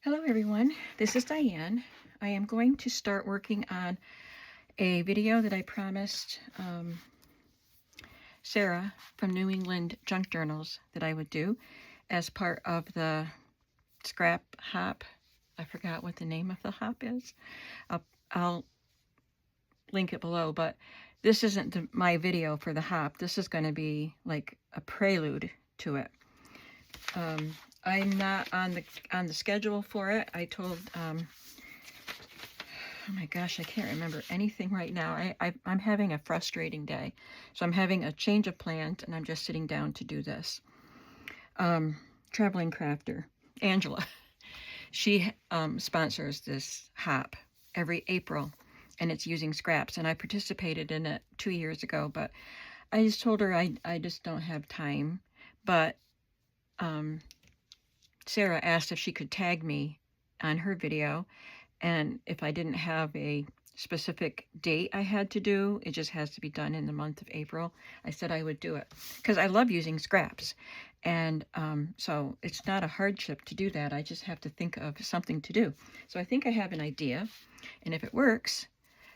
Hello everyone, this is Diane. I am going to start working on a video that I promised Sarah from New England Junk Journals that I would do as part of the scrap hop. I forgot what the name of the hop is. I'll link it below, but this isn't my video for the hop. This is going to be like a prelude to it. I'm not on the schedule for it. I told oh my gosh, I can't remember anything right now. I'm having a frustrating day. So I'm having a change of plans and I'm just sitting down to do this. Traveling Crafter, Angela, she sponsors this hop every April and it's using scraps. And I participated in it 2 years ago, but I just told her I just don't have time. But Sarah asked if she could tag me on her video, and if I didn't have a specific date I had to do, it just has to be done in the month of April. I said I would do it because I love using scraps, and so it's not a hardship to do that. I just have to think of something to do. So I think I have an idea, and if it works,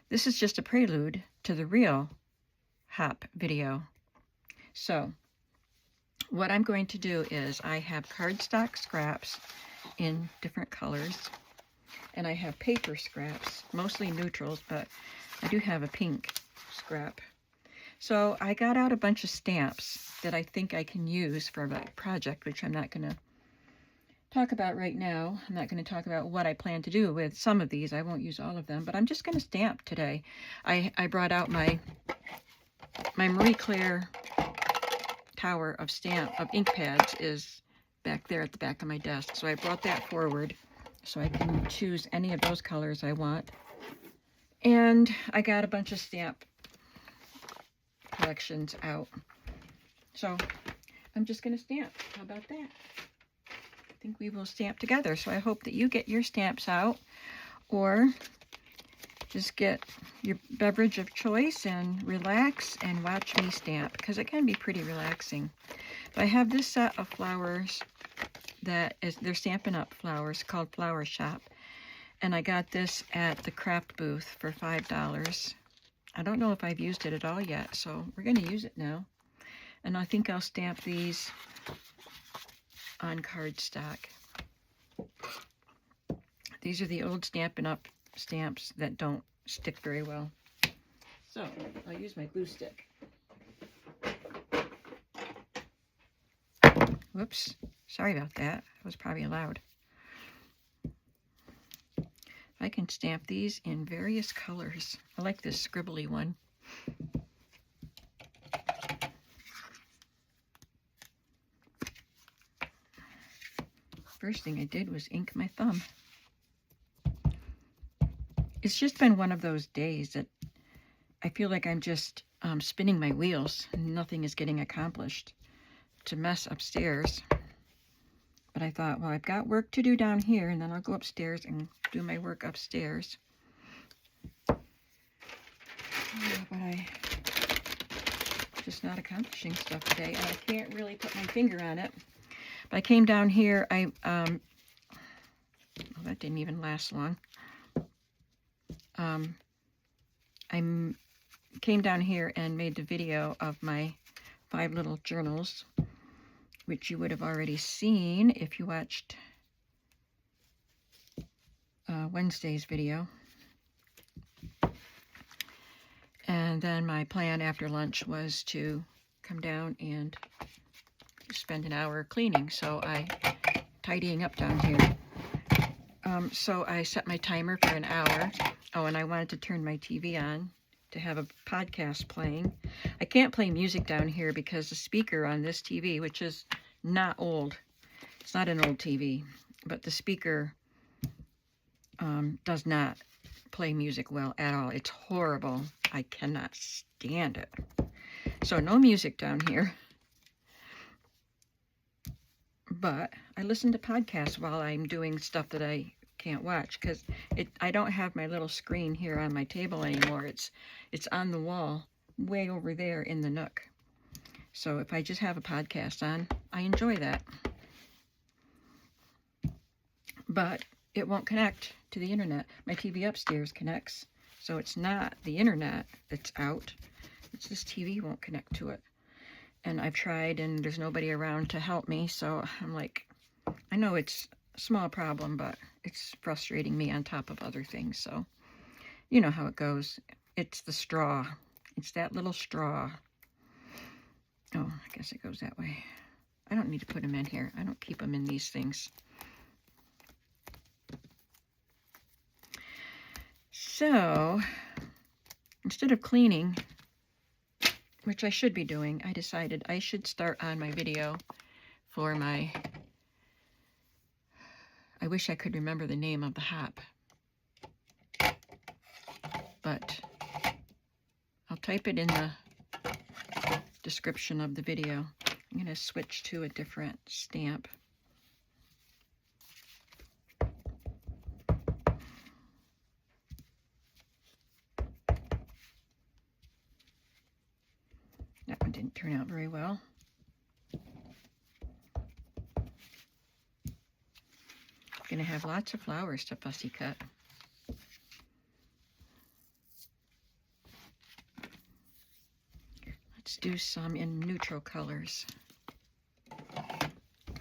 this is just a prelude to the real hop video. So what I'm going to do is I have cardstock scraps in different colors, and I have paper scraps, mostly neutrals, but I do have a pink scrap. So I got out a bunch of stamps that I think I can use for a project, which I'm not going to talk about right now. I'm not going to talk about what I plan to do with some of these. I won't use all of them, but I'm just going to stamp today. I brought out my Marie Claire tower of ink pads is back there at the back of my desk. So I brought that forward so I can choose any of those colors I want. And I got a bunch of stamp collections out. So I'm just going to stamp. How about that? I think we will stamp together. So I hope that you get your stamps out, or just get your beverage of choice and relax and watch me stamp, because it can be pretty relaxing. But I have this set of flowers that is, they're Stampin' Up! Flowers called Flower Shop. And I got this at the craft booth for $5. I don't know if I've used it at all yet, so we're going to use it now. And I think I'll stamp these on cardstock. These are the old Stampin' Up! Stamps that don't stick very well. So I'll use my glue stick. Whoops, sorry about that. That was probably loud. I can stamp these in various colors. I like this scribbly one. First thing I did was ink my thumb. It's just been one of those days that I feel like I'm just spinning my wheels and nothing is getting accomplished. It's a mess upstairs. But I thought, well, I've got work to do down here, and then I'll go upstairs and do my work upstairs. But I just not accomplishing stuff today, and I can't really put my finger on it. But I came down here, well, that didn't even last long. I came down here and made the video of my 5 little journals, which you would have already seen if you watched Wednesday's video. And then my plan after lunch was to come down and spend an hour cleaning, tidying up down here. So I set my timer for an hour. Oh, and I wanted to turn my TV on to have a podcast playing. I can't play music down here because the speaker on this TV, which is not old, it's not an old TV, but the speaker does not play music well at all. It's horrible. I cannot stand it. So no music down here. But I listen to podcasts while I'm doing stuff that I can't watch, because I don't have my little screen here on my table anymore. It's on the wall way over there in the nook. So if I just have a podcast on, I enjoy that. but it won't connect to the internet. My TV upstairs connects, so it's not the internet that's out. It's this TV won't connect to it. And I've tried, and there's nobody around to help me, so I'm like, I know it's a small problem, but it's frustrating me on top of other things, so you know how it goes. It's the straw. It's that little straw. Oh, I guess it goes that way. I don't need to put them in here. I don't keep them in these things. So, instead of cleaning, which I should be doing, I decided I should start on my video for my, I wish I could remember the name of the hop, but I'll type it in the description of the video. I'm going to switch to a different stamp. That one didn't turn out very well. I'm going to have lots of flowers to fussy cut. Let's do some in neutral colors.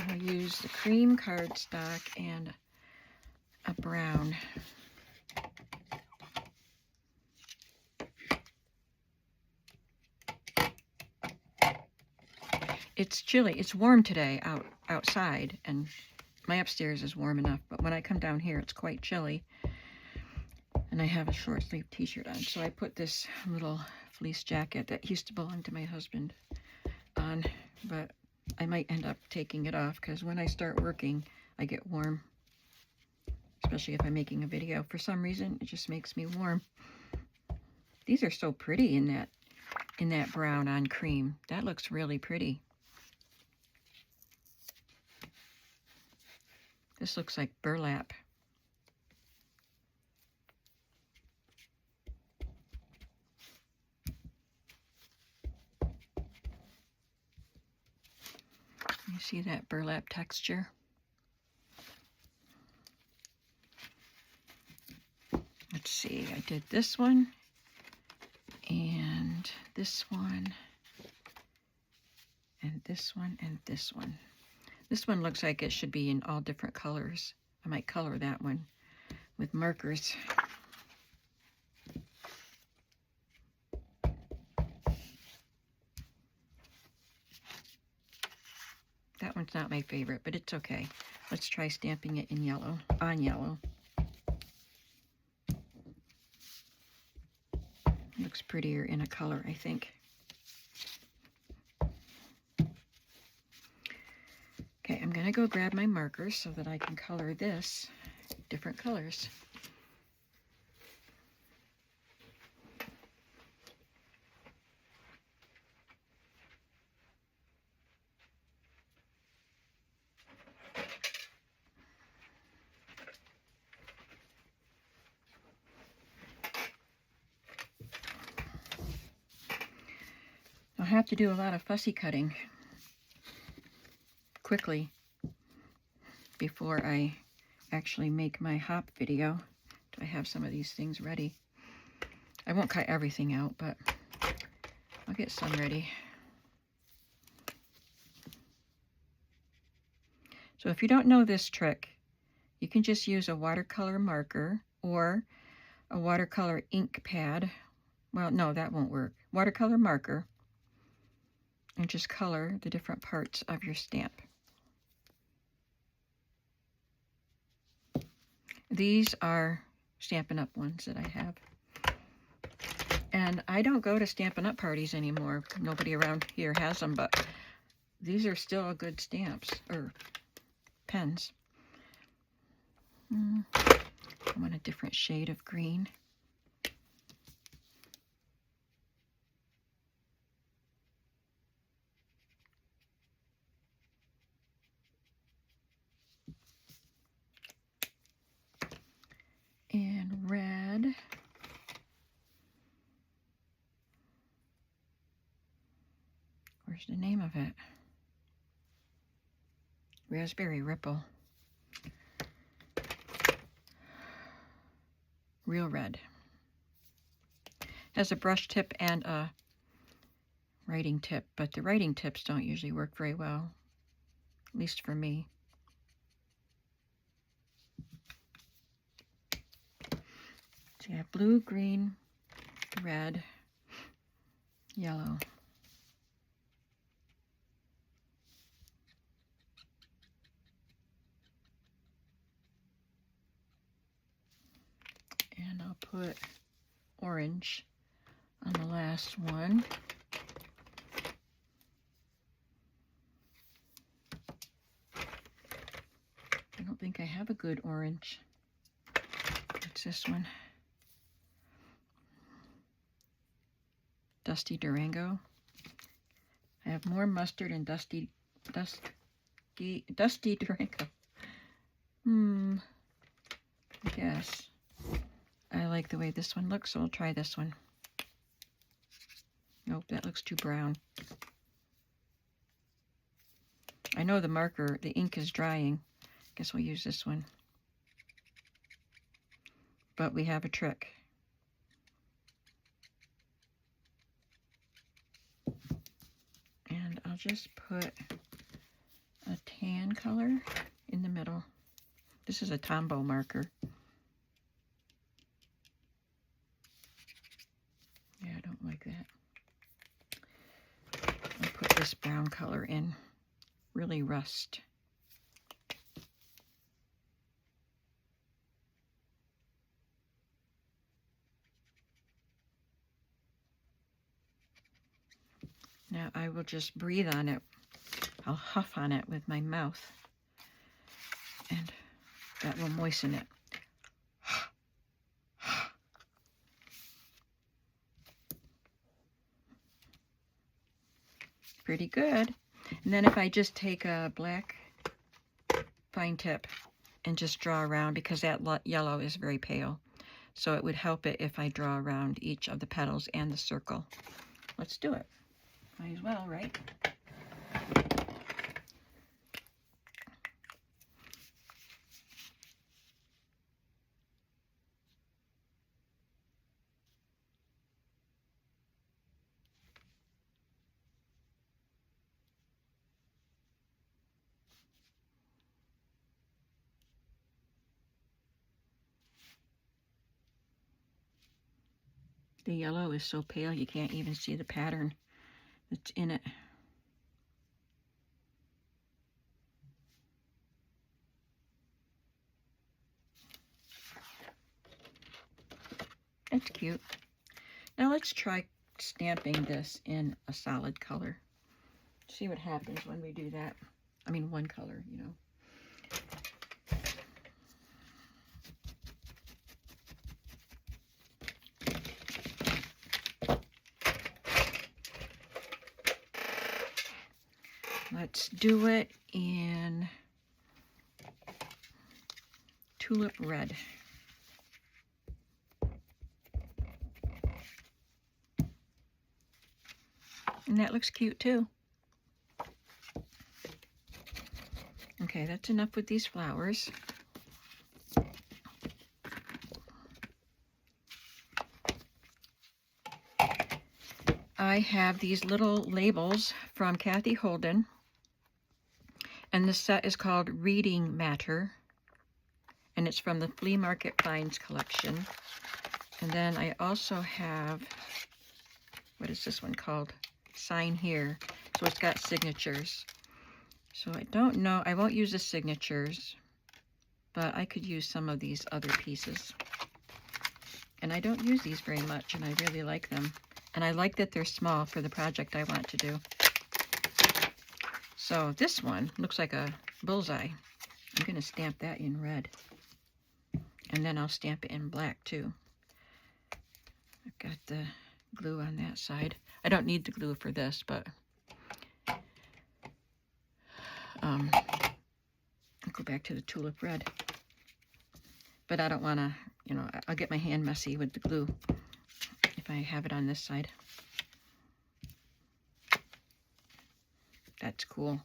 I'll use the cream cardstock and a brown. It's chilly. It's warm today outside, and my upstairs is warm enough, but when I come down here, it's quite chilly. And I have a short sleeve t-shirt on, so I put this little fleece jacket that used to belong to my husband on, but I might end up taking it off because when I start working, I get warm, especially if I'm making a video. For some reason, it just makes me warm. These are so pretty in that brown on cream. That looks really pretty. This looks like burlap. You see that burlap texture? Let's see, I did this one, and this one, and this one, and this one. This one looks like it should be in all different colors. I might color that one with markers. That one's not my favorite, but it's okay. Let's try stamping it in yellow, on yellow. Looks prettier in a color, I think. Okay, I'm gonna go grab my markers so that I can color this different colors. I'll have to do a lot of fussy cutting quickly before I actually make my hop video. Do I have some of these things ready? I won't cut everything out, but I'll get some ready. So if you don't know this trick, you can just use a watercolor marker or a watercolor ink pad. Well, no, that won't work. Watercolor marker, and just color the different parts of your stamp. These are Stampin' Up! Ones that I have. And I don't go to Stampin' Up! Parties anymore. Nobody around here has them, but these are still good stamps, or pens. I want a different shade of green. And red. Where's the name of it? Raspberry Ripple. real red. Has a brush tip and a writing tip, but the writing tips don't usually work very well, at least for me. So you have blue, green, red, yellow. And I'll put orange on the last one. I don't think I have a good orange. It's this one. Dusty Durango. I have more mustard and dusty Durango. Yes. I like the way this one looks, so I'll try this one. Nope, that looks too brown. I know the marker, the ink is drying. Guess we'll use this one. But we have a trick. And I'll just put a tan color in the middle. This is a Tombow marker. Yeah, I don't like that. I'll put this brown color in. Really rust. Now I will just breathe on it. I'll huff on it with my mouth, and that will moisten it. Pretty good. And then if I just take a black fine tip and just draw around, because that yellow is very pale, so it would help it if I draw around each of the petals and the circle. Let's do it. Might as well, right? The yellow is so pale you can't even see the pattern that's in it. That's cute. Now let's try stamping this in a solid color. See what happens when we do that. I mean, one color, you know. Let's do it in Tulip Red. And that looks cute too. Okay, that's enough with these flowers. I have these little labels from Kathy Holden, and this set is called Reading Matter, and it's from the Flea Market Finds collection. And then I also have, what is this one called? Sign Here. So it's got signatures. So I don't know, I won't use the signatures, but I could use some of these other pieces. And I don't use these very much, and I really like them. And I like that they're small for the project I want to do. So this one looks like a bullseye. I'm going to stamp that in red. And then I'll stamp it in black too. I've got the glue on that side. I don't need the glue for this, but I'll go back to the Tulip Red. But I don't want to, you know, I'll get my hand messy with the glue if I have it on this side. That's cool.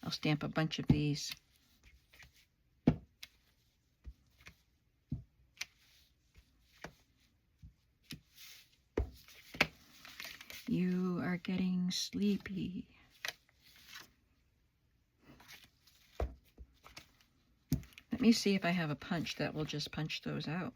I'll stamp a bunch of these. You are getting sleepy. Let me see if I have a punch that will just punch those out.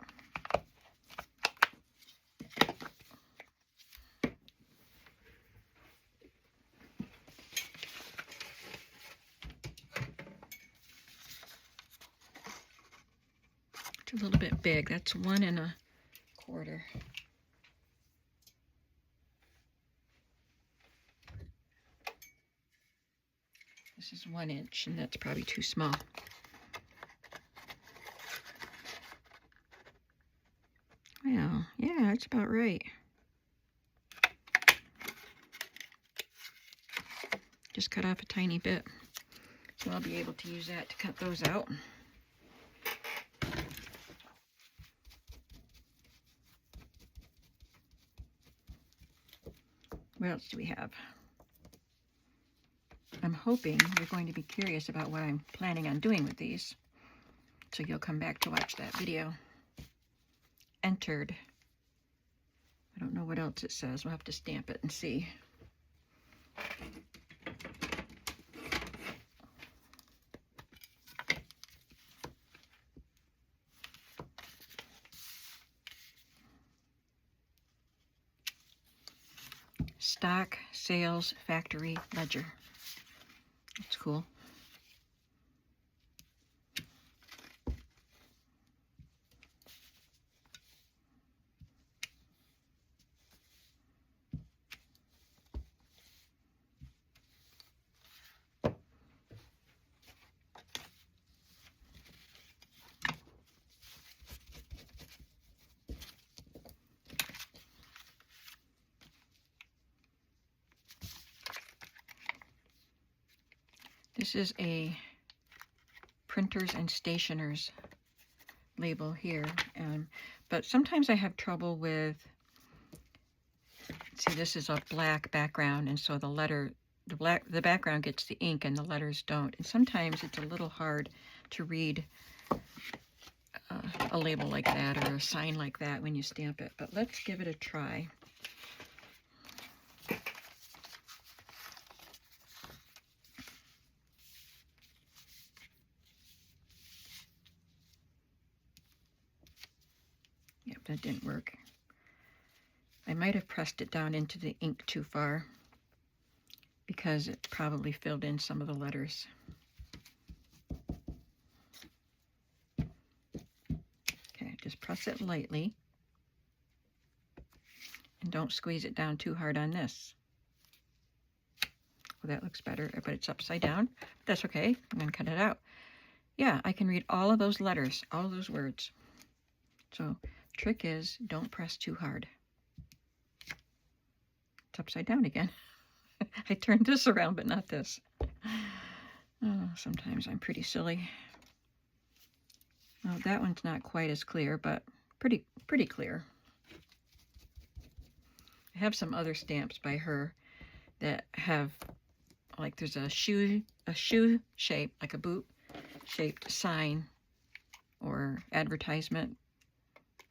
It's a little bit big. That's 1 1/4. This is 1 inch, and that's probably too small. Well, yeah, that's about right. Just cut off a tiny bit. So I'll be able to use that to cut those out. What else do we have? I'm hoping you're going to be curious about what I'm planning on doing with these. So you'll come back to watch that video. Entered. I don't know what else it says. We'll have to stamp it and see. Stock Sales Factory Ledger. That's cool. This is a printers and stationers label here, but sometimes I have trouble with, see, this is a black background, and so the background gets the ink and the letters don't, and sometimes it's a little hard to read a label like that or a sign like that when you stamp it, but let's give it a try. Yep, that didn't work. I might have pressed it down into the ink too far because it probably filled in some of the letters. Okay, just press it lightly and don't squeeze it down too hard on this. Well, that looks better, but it's upside down. That's okay. I'm going to cut it out. Yeah, I can read all of those letters, all of those words. So, trick is, don't press too hard. It's upside down again. I turned this around, but not this. Oh, sometimes I'm pretty silly. Well, that one's not quite as clear, but pretty clear. I have some other stamps by her that have, like, there's a shoe shape, like a boot shaped sign or advertisement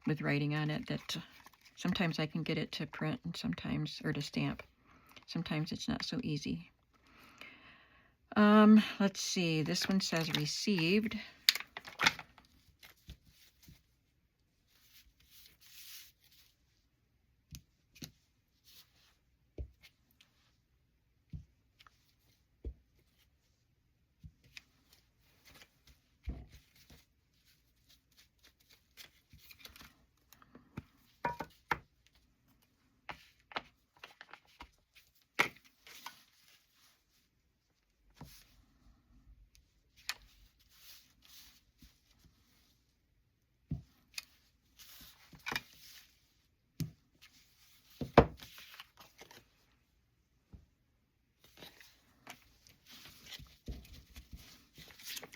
with writing on it that sometimes I can get it to print and sometimes, or to stamp. Sometimes it's not so easy. Let's see, this one says received.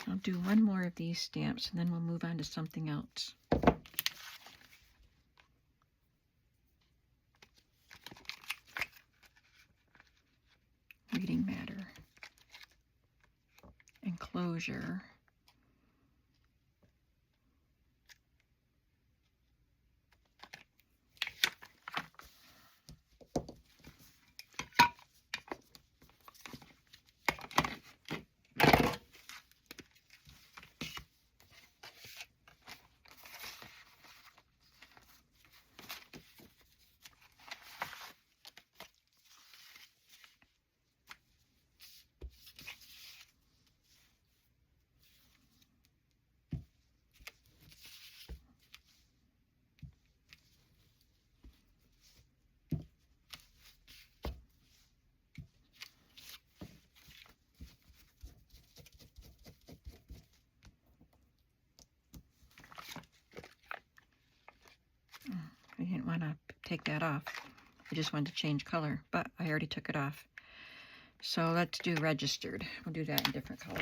I'll do one more of these stamps and then we'll move on to something else. Reading matter. Enclosure. didn't want to take that off. I just wanted to change color, but I already took it off. So let's do registered. We'll do that in a different color.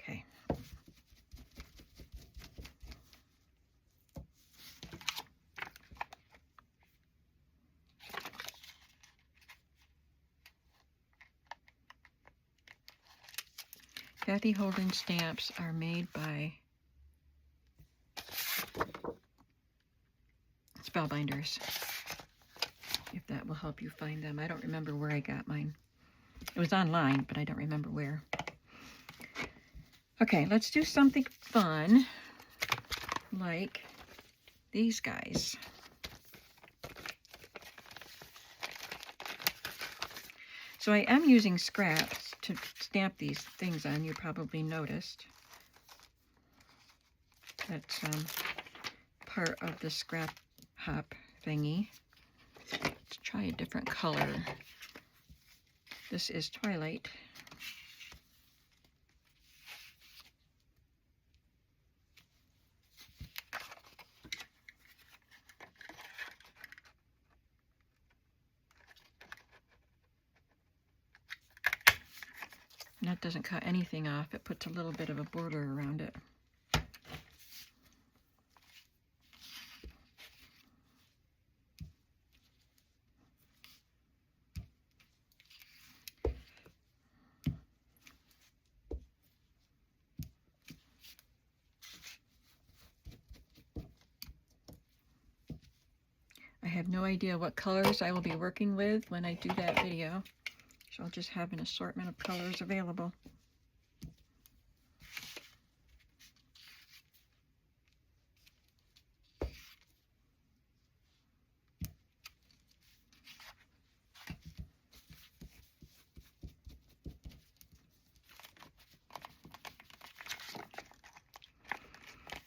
Okay. Kathy Holden stamps are made by Spellbinders, if that will help you find them. I don't remember where I got mine. It was online, but I don't remember where. Okay, let's do something fun, like these guys. So I am using scraps to stamp these things on. You probably noticed. That's part of the scrap hop thingy. Let's try a different color. This is Twilight. And that doesn't cut anything off. It puts a little bit of a border around it. I have no idea what colors I will be working with when I do that video. So I'll just have an assortment of colors available.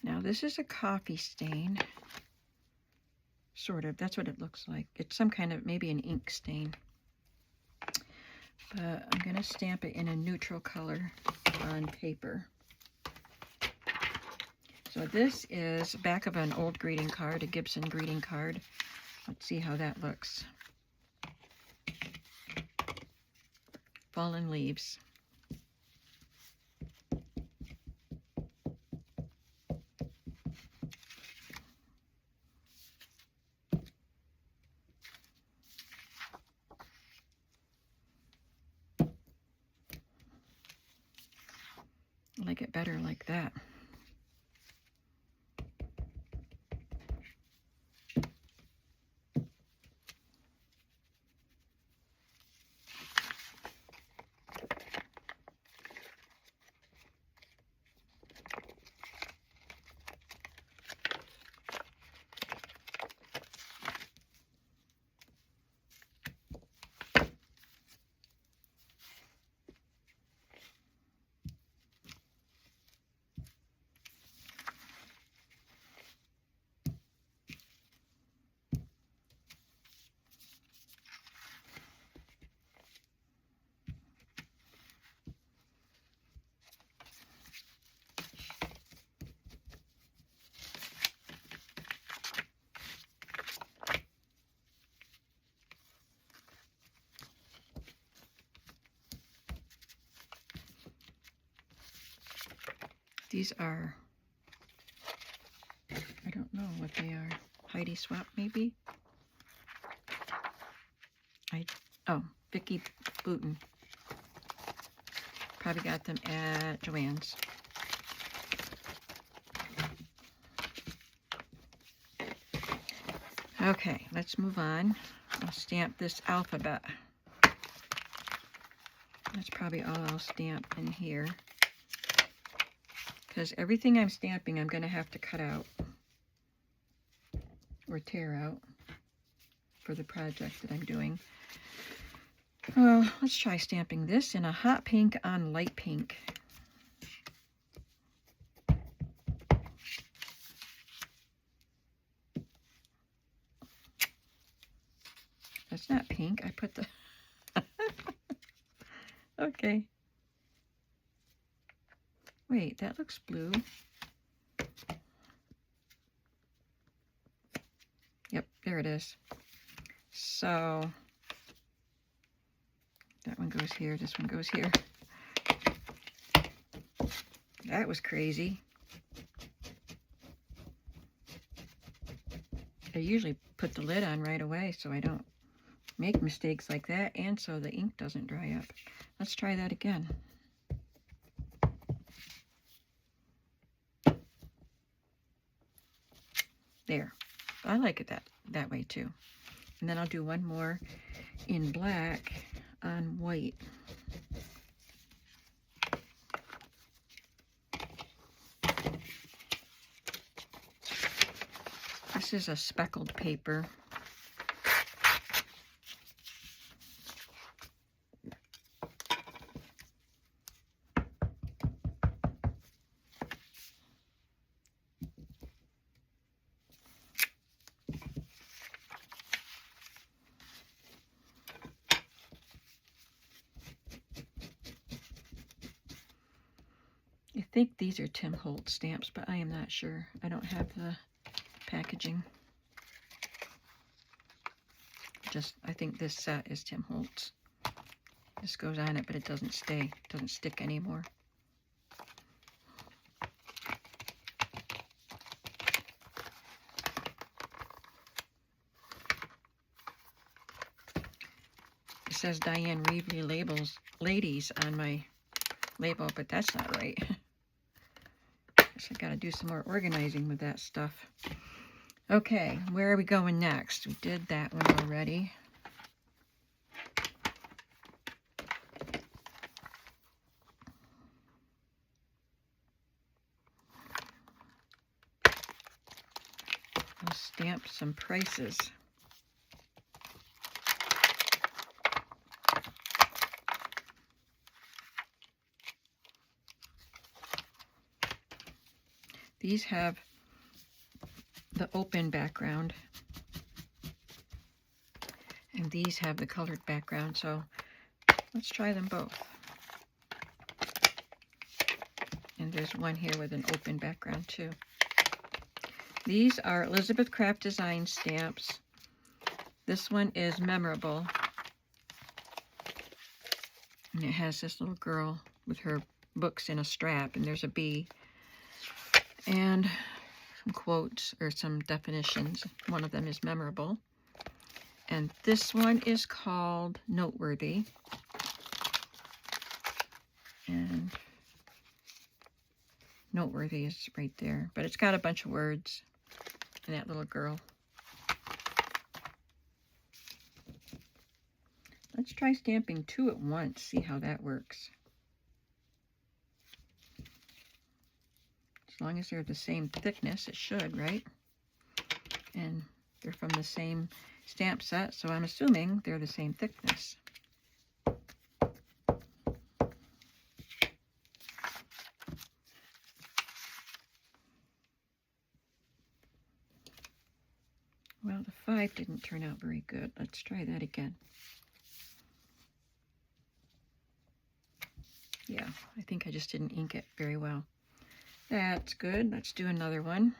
Now this is a coffee stain. Sort of, that's what it looks like. It's some kind of, maybe an ink stain. But I'm going to stamp it in a neutral color on paper. So this is back of an old greeting card, a Gibson greeting card. Let's see how that looks. Fallen leaves. I like it better like that. These are, I don't know what they are. Heidi Swapp, maybe? Oh, Vicki Boutin. Probably got them at Joann's. Okay, let's move on. I'll stamp this alphabet. That's probably all I'll stamp in here. Because everything I'm stamping, I'm going to have to cut out or tear out for the project that I'm doing. Let's try stamping this in a hot pink on light pink. That's not pink. I put the... Okay. Wait, that looks blue. Yep, there it is. So that one goes here, this one goes here. That was crazy. I usually put the lid on right away so I don't make mistakes like that, and so the ink doesn't dry up. Let's try that again. There. I like it that way too. And then I'll do one more in black on white. This is a speckled paper. I think these are Tim Holtz stamps, but I am not sure. I don't have the packaging. I think this set is Tim Holtz. This goes on it, but it doesn't stay. It doesn't stick anymore. It says Diane Reevely labels ladies on my label, but that's not right. Guess I gotta do some more organizing with that stuff. Okay, where are we going next? We did that one already. I'll stamp some prices. These have the open background, and these have the colored background, so let's try them both. And there's one here with an open background too. These are Elizabeth Craft Design stamps. This one is Memorable, and it has this little girl with her books in a strap, and there's a bee and some quotes or some definitions. One of them is Memorable. And this one is called Noteworthy. And Noteworthy is right there. But it's got a bunch of words and that little girl. Let's try stamping two at once, see how that works. As long as they're the same thickness, it should, right? And they're from the same stamp set, so I'm assuming they're the same thickness. Well, the 5 didn't turn out very good. Let's try that again. Yeah, I think I just didn't ink it very well. That's good. Let's do another one.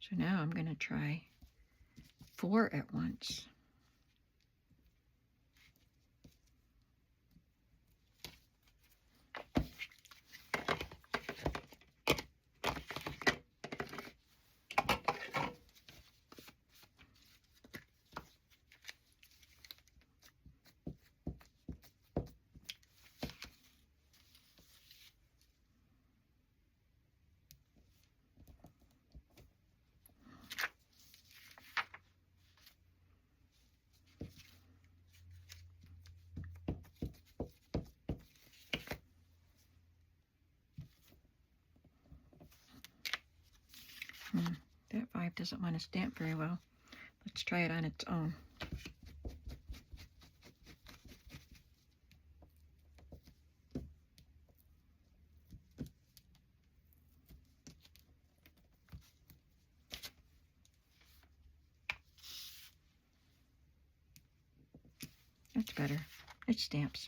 So now I'm going to try 4 at once. doesn't want to stamp very well. Let's try it on its own. That's better. It stamps.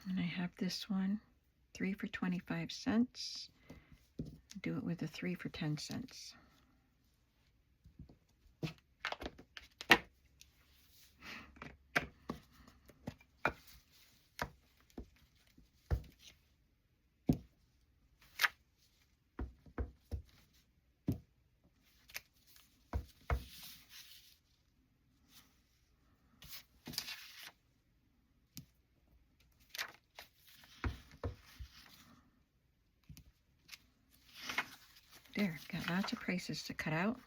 And I have this one, 3 for 25 cents. Do it with a 3 for 10 cents. There, got lots of prices to cut out.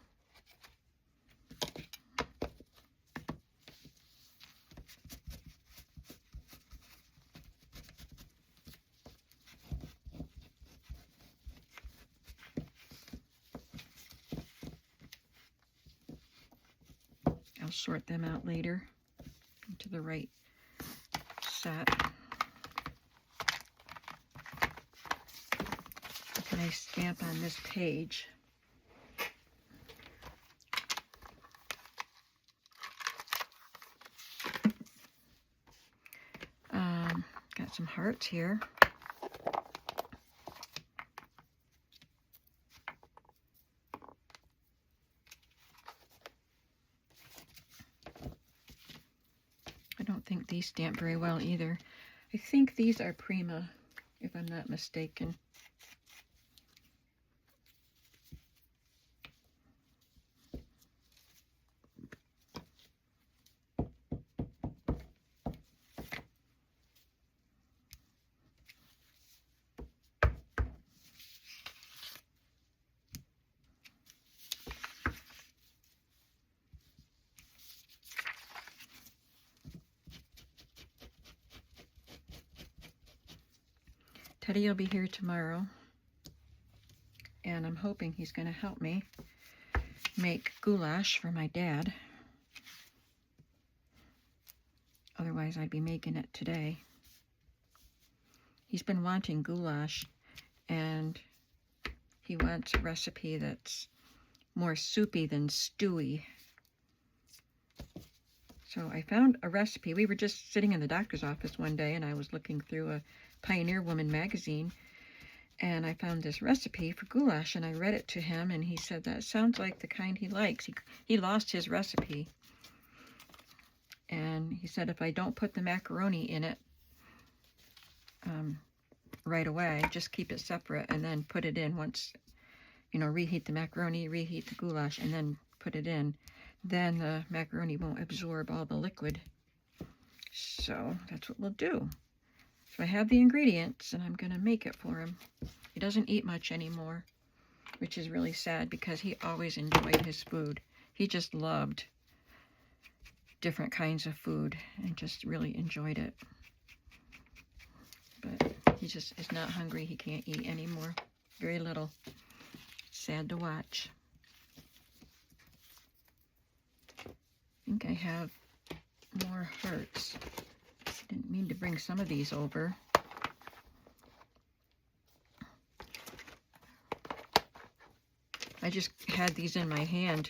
I'll sort them out later into the right set. Can I stamp on this page? Got some hearts here. I don't think these stamp very well either. I think these are Prima, if I'm not mistaken. Teddy will be here tomorrow, and I'm hoping he's going to help me make goulash for my dad. Otherwise, I'd be making it today. He's been wanting goulash, and he wants a recipe that's more soupy than stewy. So I found a recipe. We were just sitting in the doctor's office one day, and I was looking through a Pioneer Woman magazine, and I found this recipe for goulash, and I read it to him, and he said that sounds like the kind he likes. He lost his recipe, and he said if I don't put the macaroni in it right away, just keep it separate and then put it in once, you know, reheat the macaroni, reheat the goulash, and then put it in, then the macaroni won't absorb all the liquid. So that's what we'll do. So I have the ingredients, and I'm going to make it for him. He doesn't eat much anymore, which is really sad because he always enjoyed his food. He just loved different kinds of food and just really enjoyed it. But he just is not hungry. He can't eat anymore. Very little. Sad to watch. I think I have more hearts. Didn't mean to bring some of these over. I just had these in my hand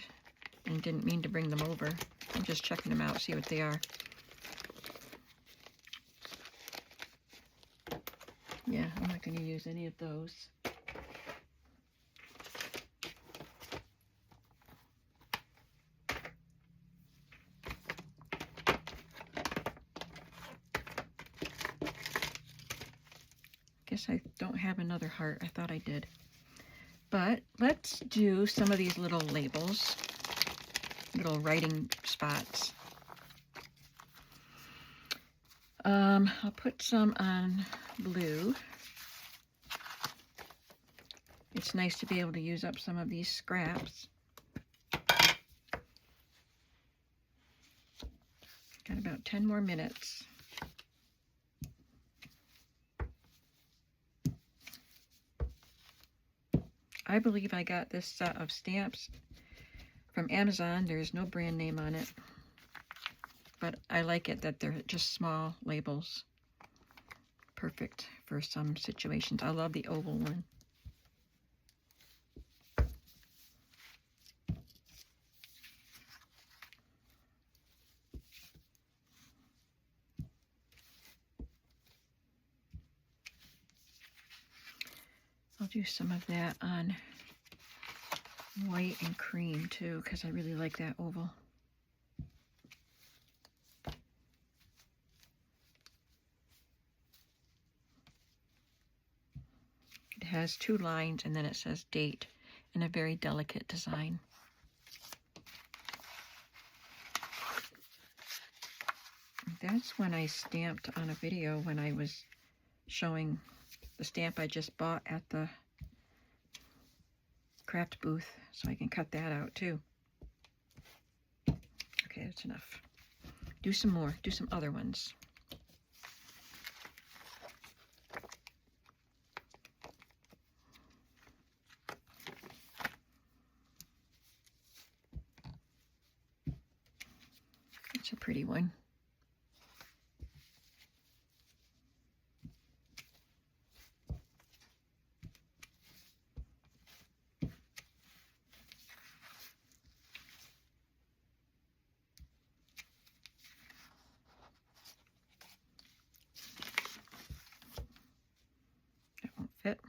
and didn't mean to bring them over. I'm just checking them out, see what they are. Yeah, I'm not going to use any of those. Guess I don't have another heart. I thought I did. But let's do some of these little labels, little writing spots. I'll put some on blue. It's nice to be able to use up some of these scraps. Got about 10 more minutes. I believe I got this set of stamps from Amazon. There's no brand name on it, but I like it that they're just small labels. Perfect for some situations. I love the oval one. I'll do some of that on white and cream too, because I really like that oval. It has 2 lines and then it says date in a very delicate design. That's when I stamped on a video when I was showing the stamp I just bought at the craft booth, so I can cut that out too. Okay, that's enough. Do some more, do some other ones. It's a pretty one. That won't fit.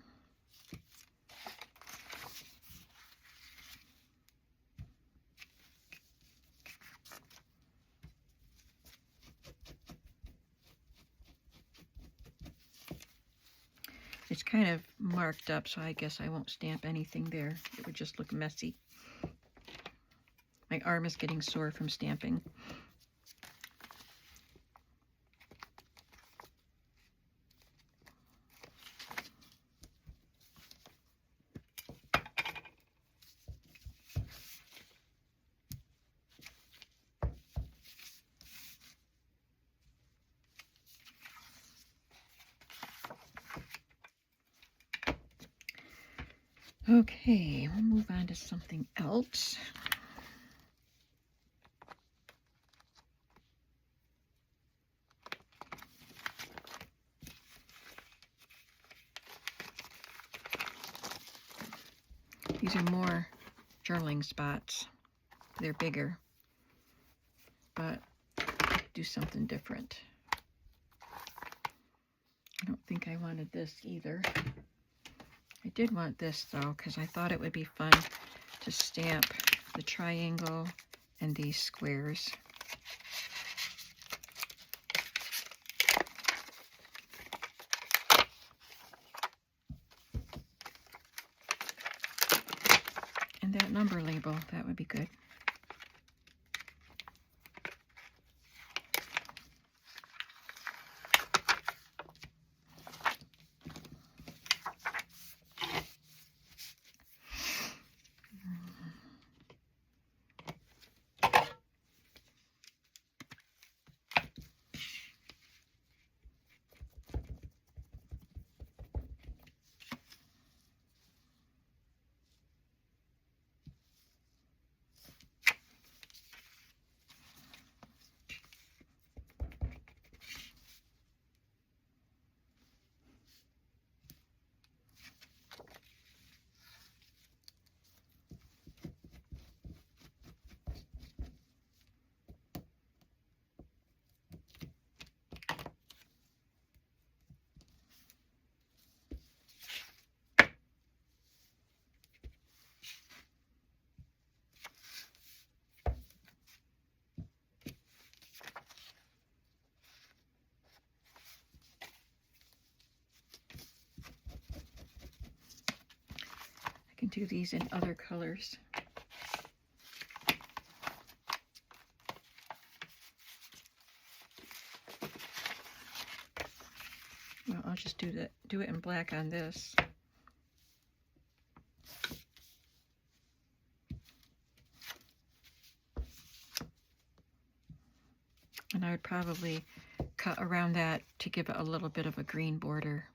It's kind of marked up, so I guess I won't stamp anything there. It would just look messy. My arm is getting sore from stamping. Okay, we'll move on to something else. These are more journaling spots. They're bigger, but do something different. I don't think I wanted this either. I did want this though, because I thought it would be fun to stamp the triangle and these squares. And that number label, that would be good. I can do these in other colors. Well, I'll just do it in black on this. And I would probably cut around that to give it a little bit of a green border.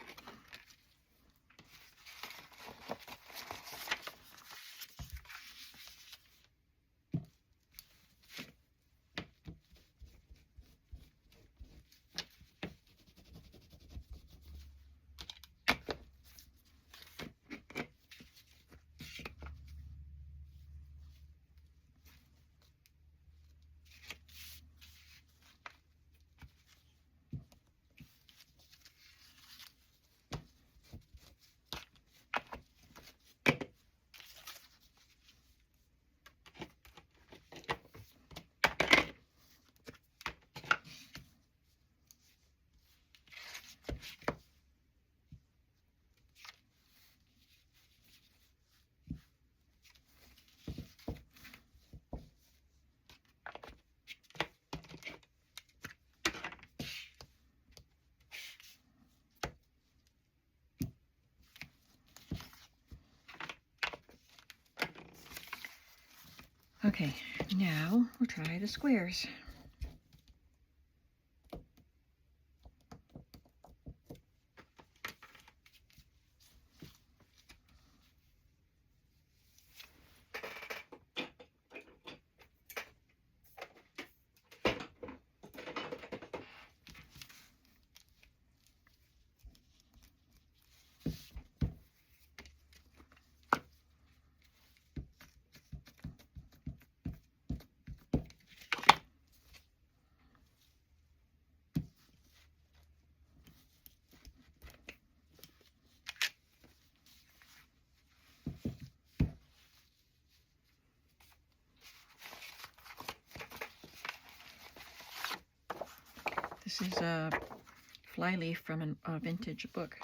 Okay, now we'll try the squares. This is a flyleaf from a vintage book.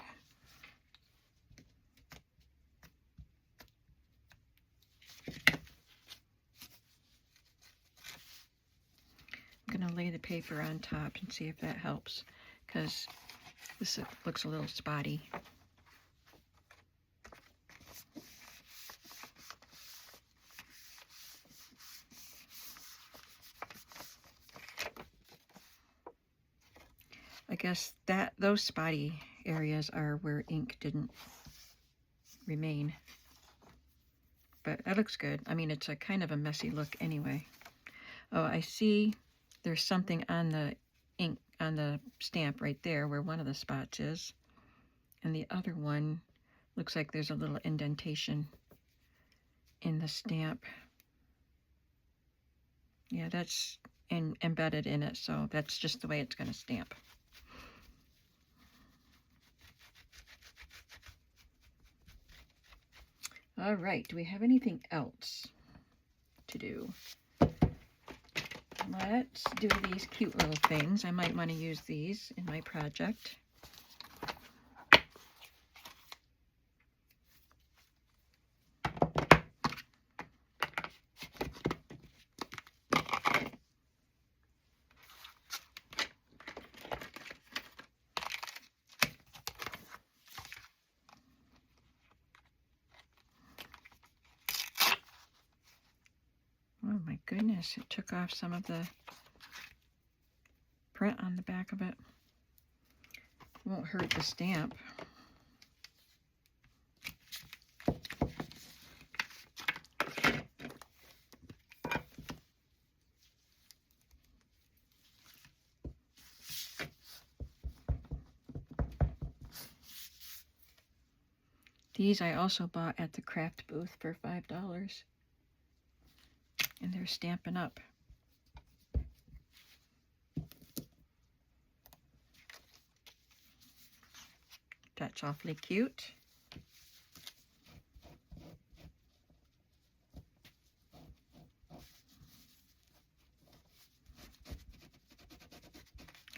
I'm going to lay the paper on top and see if that helps, because this looks a little spotty. I guess those spotty areas are where ink didn't remain. But that looks good. I mean, it's a kind of a messy look anyway. Oh, I see there's something on the ink, on the stamp right there where one of the spots is. And the other one looks like there's a little indentation in the stamp. Yeah, that's embedded in it, so that's just the way it's going to stamp. All right, do we have anything else to do? Let's do these cute little things. I might want to use these in my project. Oh my goodness, it took off some of the print on the back of it. Won't hurt the stamp. These I also bought at the craft booth for $5. And they're Stampin' Up. That's awfully cute.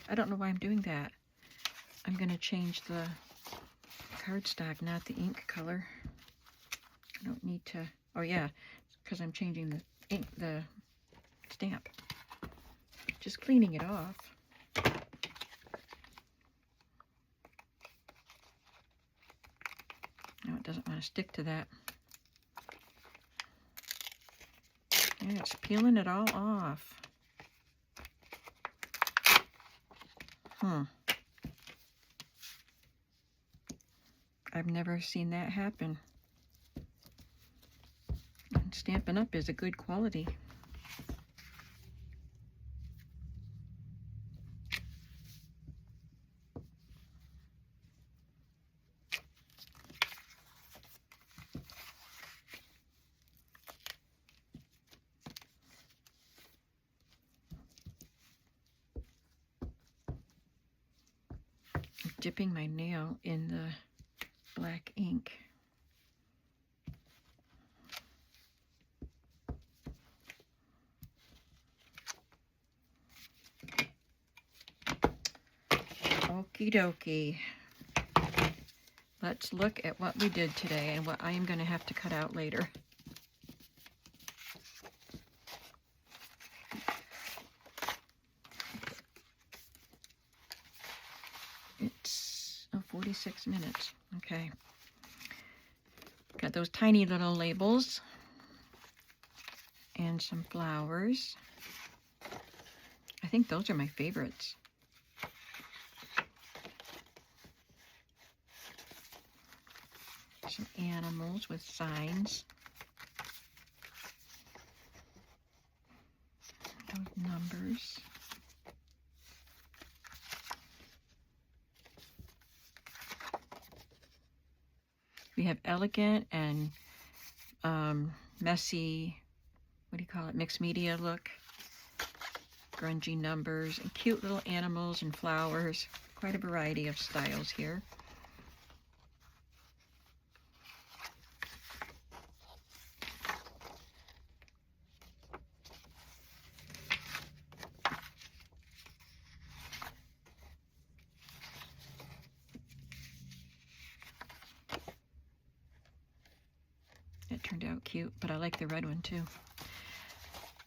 I don't know why I'm doing that. I'm going to change the cardstock, not the ink color. I don't need to. Oh yeah, because I'm changing the ink, the stamp. Just cleaning it off. No, it doesn't want to stick to that. Yeah, it's peeling it all off. I've never seen that happen. And Stampin' Up is a good quality. I'm dipping my nail in the black ink. Okie dokie. Let's look at what we did today and what I am going to have to cut out later. It's 46 minutes. Okay. Got those tiny little labels. and some flowers. I think those are my favorites. Some animals with signs. Those numbers. We have elegant and messy, what do you call it, mixed media look. Grungy numbers and cute little animals and flowers. Quite a variety of styles here. It turned out cute, but I like the red one too.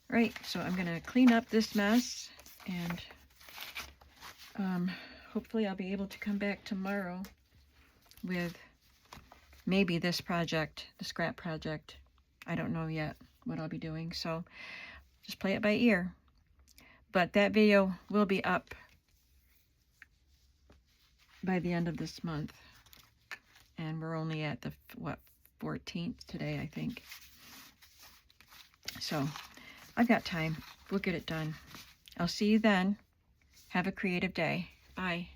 Right, so I'm going to clean up this mess, and hopefully I'll be able to come back tomorrow with maybe this project, the scrap project. I don't know yet what I'll be doing, so just play it by ear. But that video will be up by the end of this month, and we're only at the, 14th today, I think. So I've got time. We'll get it done. I'll see you then. Have a creative day. Bye.